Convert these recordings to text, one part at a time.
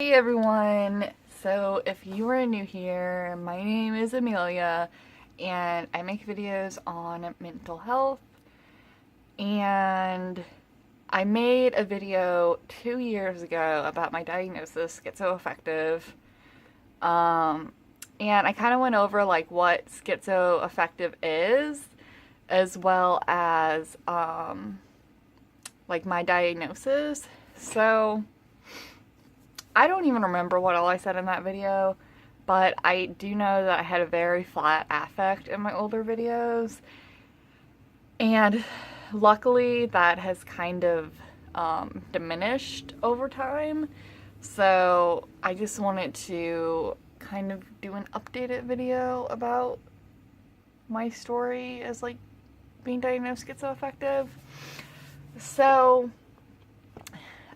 Hey everyone! So if you are new here, my name is Amelia and I make videos on mental health, and I made a video 2 years ago about my diagnosis, schizoaffective, and I kind of went over like what schizoaffective is, as well as like my diagnosis. So I don't even remember what all I said in that video, but I do know that I had a very flat affect in my older videos, and luckily that has kind of diminished over time. So I just wanted to kind of do an updated video about my story as like being diagnosed schizoaffective. So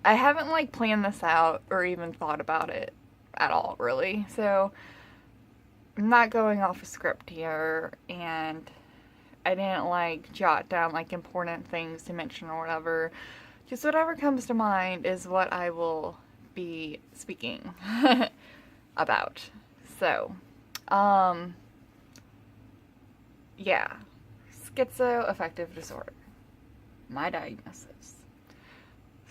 I haven't like planned this out or even thought about it at all, really. So I'm not going off a script here, and I didn't like jot down like important things to mention or whatever. Just whatever comes to mind is what I will be speaking about. So, yeah, schizoaffective disorder, my diagnosis.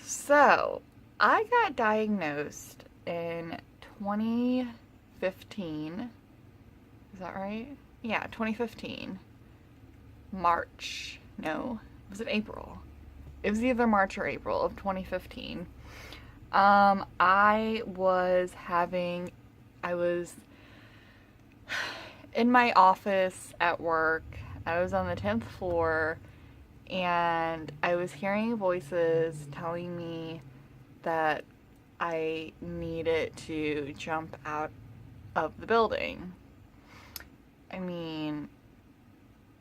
So, I got diagnosed in 2015. Is that right? Yeah, 2015. March. No, was it April? It was either March or April of 2015. I was in my office at work. I was on the 10th floor, and I was hearing voices telling me that I needed to jump out of the building. I mean,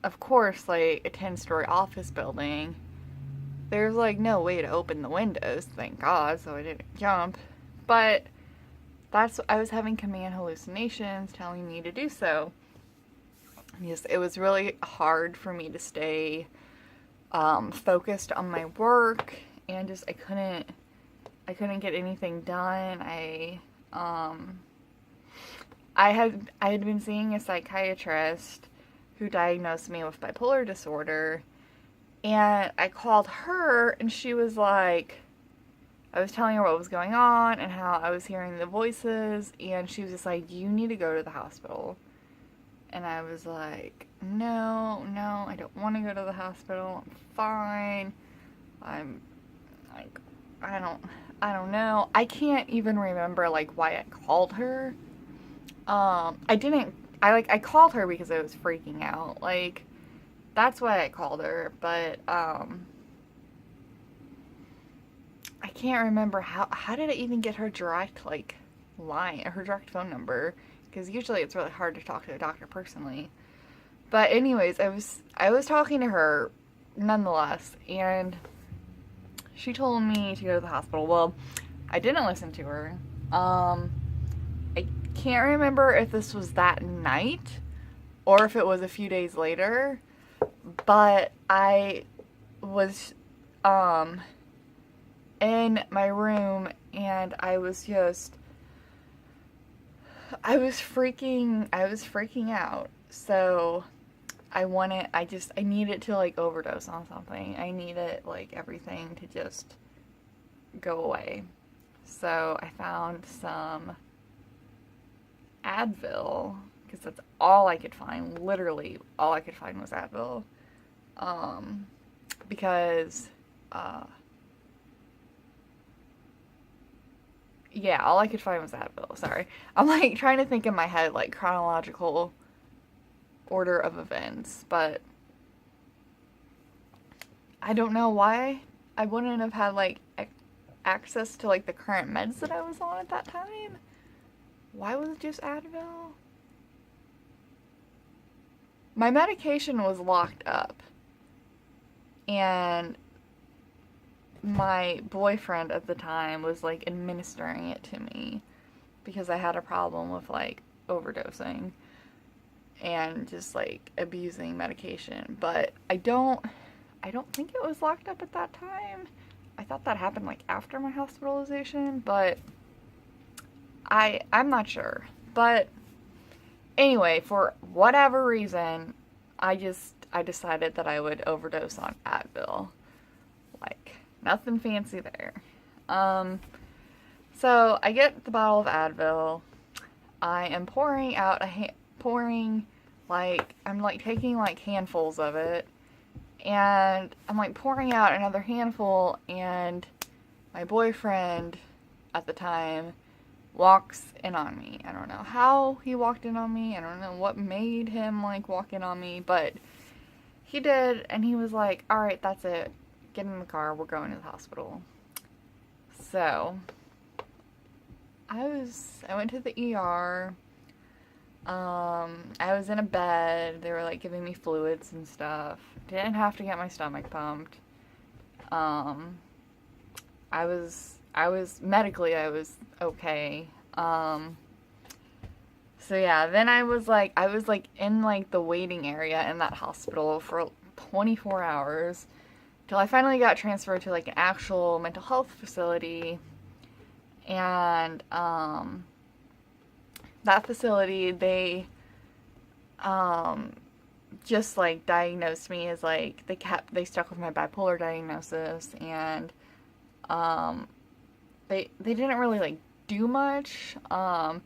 of course, like a 10-story office building, there's like no way to open the windows, thank God, so I didn't jump. But I was having command hallucinations telling me to do so. It was really hard for me to stay focused on my work, and just I couldn't get anything done. I had been seeing a psychiatrist who diagnosed me with bipolar disorder, and I called her, and she was like, I was telling her what was going on and how I was hearing the voices, and she was just like, you need to go to the hospital. And I was like, no, I don't want to go to the hospital. I'm fine. I'm like, I don't know. I can't even remember like why I called her. I called her because I was freaking out. Like, that's why I called her, but I can't remember how did I even get her direct like line, her direct phone number, because usually it's really hard to talk to a doctor personally. But anyways, I was talking to her nonetheless, and she told me to go to the hospital. Well, I didn't listen to her. I can't remember if this was that night or if it was a few days later, but I was in my room, and I was freaking out. So I needed to like overdose on something. I needed like everything to just go away. So I found some Advil, because that's all I could find. Literally all I could find was Advil. Because yeah, all I could find was Advil. Sorry. I'm like trying to think in my head like chronological order of events, but I don't know why I wouldn't have had like access to like the current meds that I was on at that time. Why was it just Advil? My medication was locked up, and my boyfriend at the time was like administering it to me because I had a problem with like overdosing and just like abusing medication. But I don't think it was locked up at that time. I thought that happened like after my hospitalization, but I'm not sure. But anyway, for whatever reason, I decided that I would overdose on Advil. Like, nothing fancy there. So I get the bottle of Advil. I am pouring out I'm like taking like handfuls of it, and I'm like pouring out another handful, and my boyfriend at the time walks in on me. I don't know how he walked in on me. I don't know what made him like walk in on me, but he did, and he was like, "All right, that's it. Get in the car. We're going to the hospital." So I went to the ER. I was in a bed. They were like giving me fluids and stuff. Didn't have to get my stomach pumped. I was medically I was okay. So yeah, then I was like in like the waiting area in that hospital for 24 hours till I finally got transferred to like an actual mental health facility. And that facility, they just like diagnosed me as like they stuck with my bipolar diagnosis, and they didn't really like do much. I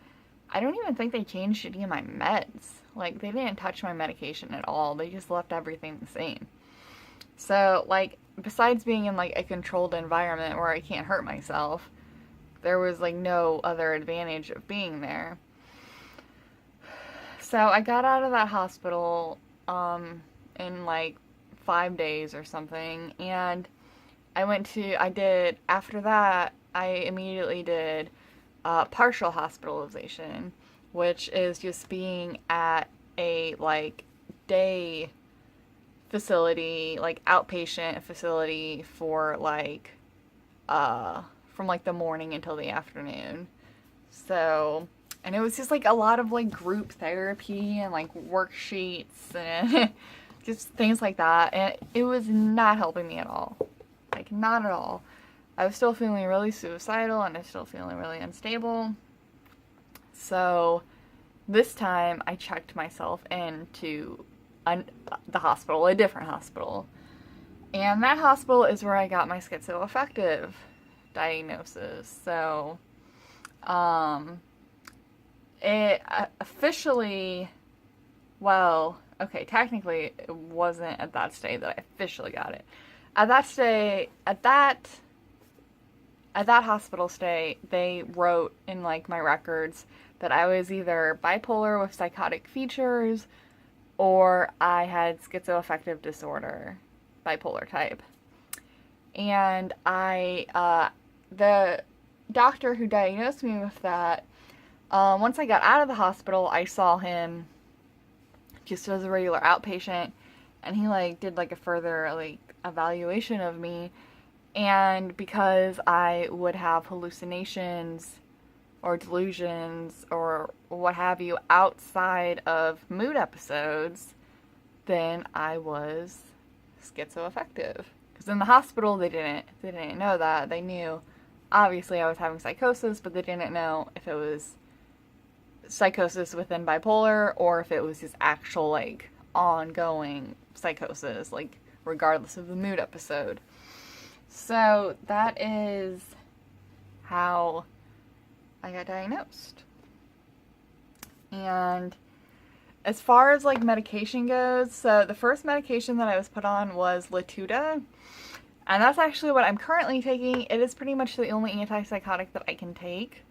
don't even think they changed any of my meds. Like, they didn't touch my medication at all. They just left everything the same. So like, besides being in like a controlled environment where I can't hurt myself, there was like no other advantage of being there. So I got out of that hospital in like 5 days or something, and after that, I immediately did partial hospitalization, which is just being at a like day facility, like outpatient facility for like from like the morning until the afternoon. So, and it was just like a lot of like group therapy and like worksheets and just things like that, and it was not helping me at all. Like, not at all. I was still feeling really suicidal, and I was still feeling really unstable. So this time I checked myself into the hospital, a different hospital. And that hospital is where I got my schizoaffective diagnosis. So it officially, well, okay, technically it wasn't at that stay that I officially got it. At that hospital stay, they wrote in like my records that I was either bipolar with psychotic features or I had schizoaffective disorder, bipolar type. And the doctor who diagnosed me with that, once I got out of the hospital, I saw him just as a regular outpatient, and he like did like a further like evaluation of me. And because I would have hallucinations or delusions or what have you outside of mood episodes, then I was schizoaffective. Because in the hospital they didn't know that. They knew obviously I was having psychosis, but they didn't know if it was psychosis within bipolar or if it was just actual like ongoing psychosis, like regardless of the mood episode. So that is how I got diagnosed. And as far as like medication goes, so the first medication that I was put on was Latuda, and that's actually what I'm currently taking. It is pretty much the only antipsychotic that I can take.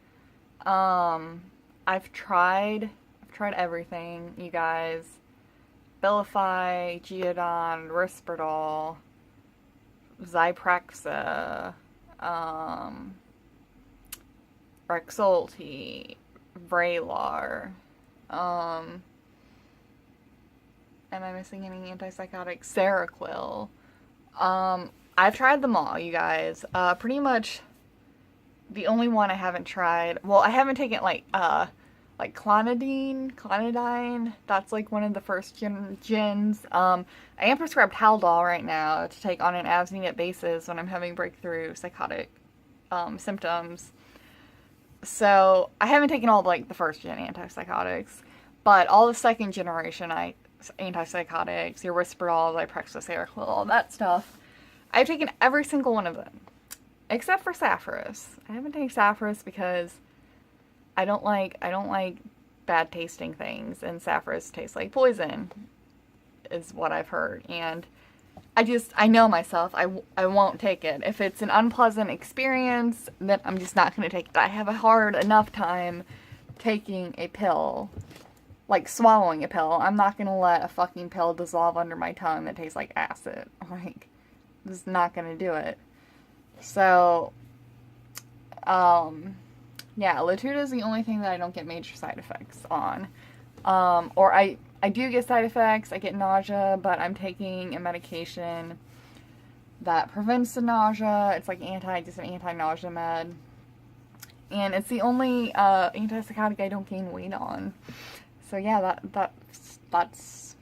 I've tried everything, you guys. Abilify, Geodon, Risperdal, Zyprexa, Rexulti, Vraylar. Am I missing any antipsychotics? Seroquel. I've tried them all, you guys. Pretty much the only one I haven't tried. Well, I haven't taken like clonidine. That's like one of the first gens. I am prescribed Haldol right now to take on an as-needed basis when I'm having breakthrough psychotic symptoms. So I haven't taken all like the first gen antipsychotics, but all the second generation antipsychotics, your Risperdal, Zyprexa, Seroquel, all that stuff. I've taken every single one of them, except for Sapphiros. I haven't taken Sapphiros because I don't like bad tasting things, and Sapphiros tastes like poison, is what I've heard. And I know myself, I won't take it. If it's an unpleasant experience, then I'm just not going to take it. I have a hard enough time taking a pill, like swallowing a pill. I'm not going to let a fucking pill dissolve under my tongue that tastes like acid. Like, just not going to do it. So, yeah, Latuda is the only thing that I don't get major side effects on. Or I do get side effects. I get nausea, but I'm taking a medication that prevents the nausea. It's like just an anti-nausea med. And it's the only antipsychotic I don't gain weight on. So yeah, that's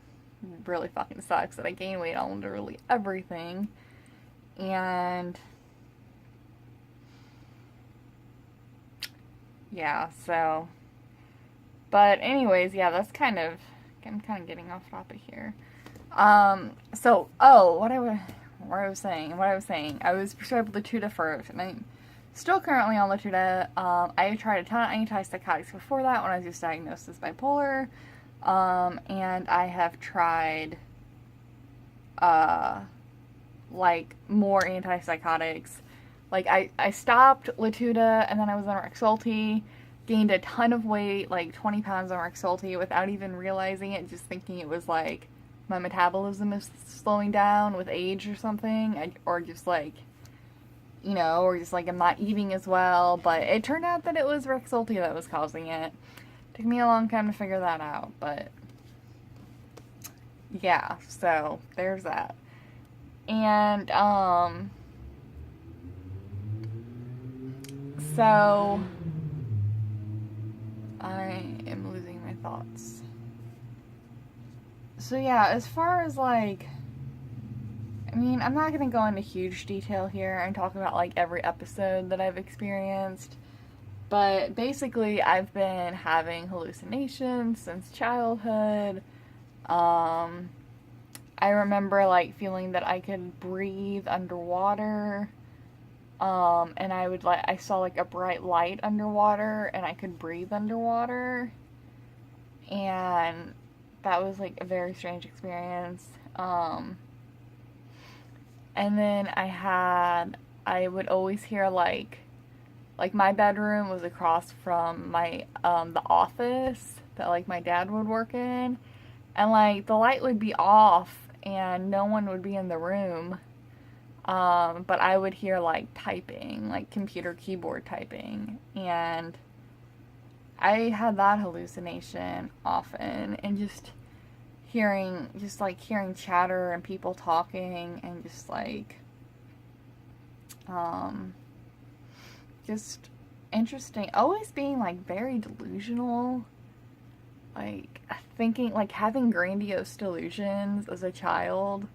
really fucking sucks that I gain weight on literally everything. And yeah, so, but anyways, yeah, I'm kind of getting off topic here. So, what I was saying, I was prescribed Latuda first, and I'm still currently on Latuda. I tried a ton of antipsychotics before that when I was just diagnosed as bipolar, and I have tried, like, more antipsychotics. Like, I stopped Latuda, and then I was on Rexulti, gained a ton of weight, like 20 pounds on Rexulti, without even realizing it, just thinking it was, like, my metabolism is slowing down with age or something, or just, like, you know, or just, like, I'm not eating as well, but it turned out that it was Rexulti that was causing it. Took me a long time to figure that out, but, yeah, so, there's that. And, so, I am losing my thoughts. So yeah, as far as like, I mean, I'm not going to go into huge detail here and talk about like every episode that I've experienced, but basically I've been having hallucinations since childhood. I remember like feeling that I could breathe underwater. And I saw like a bright light underwater, and I could breathe underwater, and that was like a very strange experience. And then I would always hear like my bedroom was across from my, the office that like my dad would work in, and like the light would be off, and no one would be in the room. But I would hear, like, typing, like, computer keyboard typing, and I had that hallucination often, and just hearing chatter and people talking, and just, like, just interesting, always being, like, very delusional, like, thinking, like, having grandiose delusions as a child,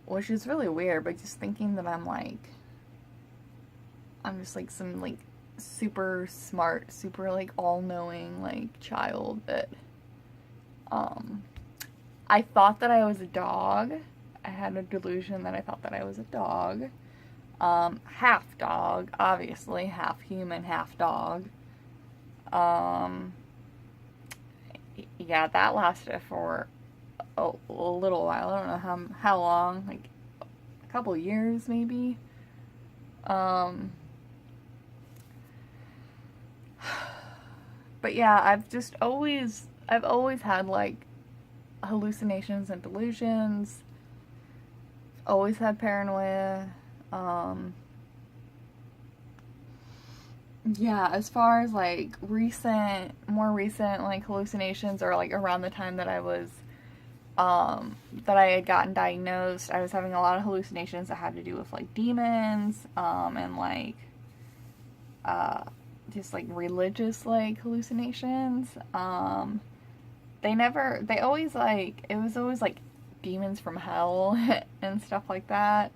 which is really weird, but just thinking that I'm just like some like super smart, super like all-knowing like child that I thought that I was a dog. I had a delusion that I thought that I was a dog. Half dog, obviously, half human, half dog. Yeah, that lasted for a little while. I don't know how long, like a couple years maybe. But yeah, I've always had like hallucinations and delusions. Always had paranoia. Yeah, as far as like more recent like hallucinations, or like around the time that I was that I had gotten diagnosed, I was having a lot of hallucinations that had to do with like demons, and like just like religious like hallucinations. It was always like demons from hell and stuff like that.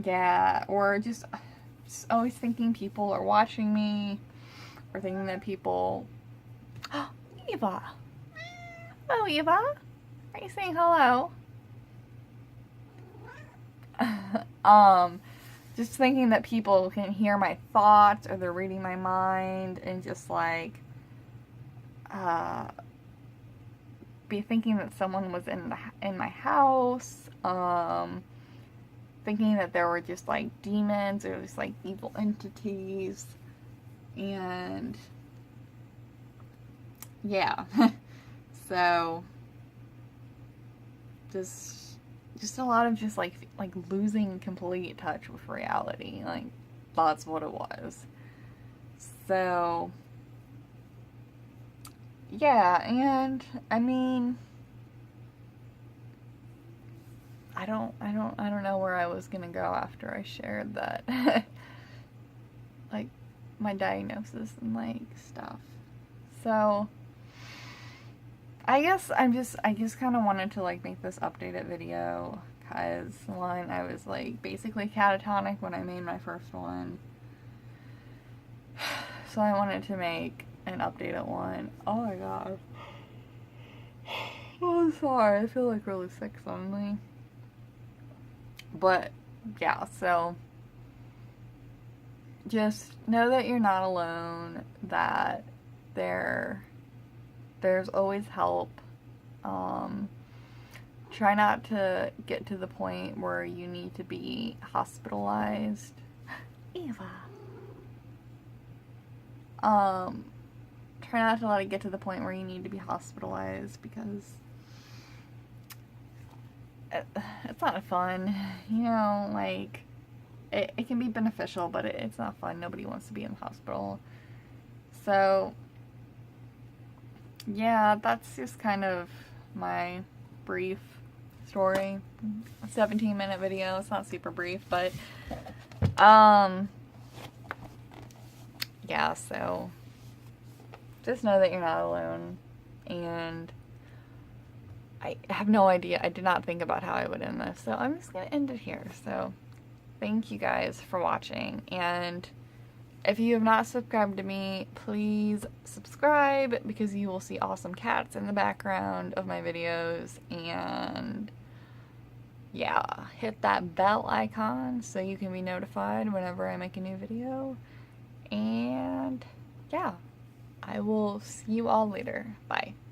Yeah, or just just always thinking people are watching me, or thinking that people... Eva! Hello, Eva! Are you saying hello? Just thinking that people can hear my thoughts, or they're reading my mind, and just like, be thinking that someone was in my house, thinking that there were just like demons, or just like evil entities, and yeah. So just a lot of just like losing complete touch with reality. Like, that's what it was. So yeah, and I mean, I don't know where I was gonna go after I shared that. Like, my diagnosis and like stuff. So I guess I just kind of wanted to like make this updated video, because one, I was like basically catatonic when I made my first one, so I wanted to make an updated one. Oh my god. Oh, I'm sorry, I feel like really sick suddenly. But yeah, so just know that you're not alone, that there's always help. Try not to get to the point where you need to be hospitalized. Eva. Try not to let it get to the point where you need to be hospitalized, because it's not fun. You know, like, it can be beneficial, but it's not fun. Nobody wants to be in the hospital. So yeah, that's just kind of my brief story. A 17-minute video. It's not super brief, but yeah, so just know that you're not alone, and I have no idea. I did not think about how I would end this, so I'm just gonna end it here. So thank you guys for watching, and if you have not subscribed to me, please subscribe, because you will see awesome cats in the background of my videos. And yeah, hit that bell icon so you can be notified whenever I make a new video. And yeah, I will see you all later. Bye.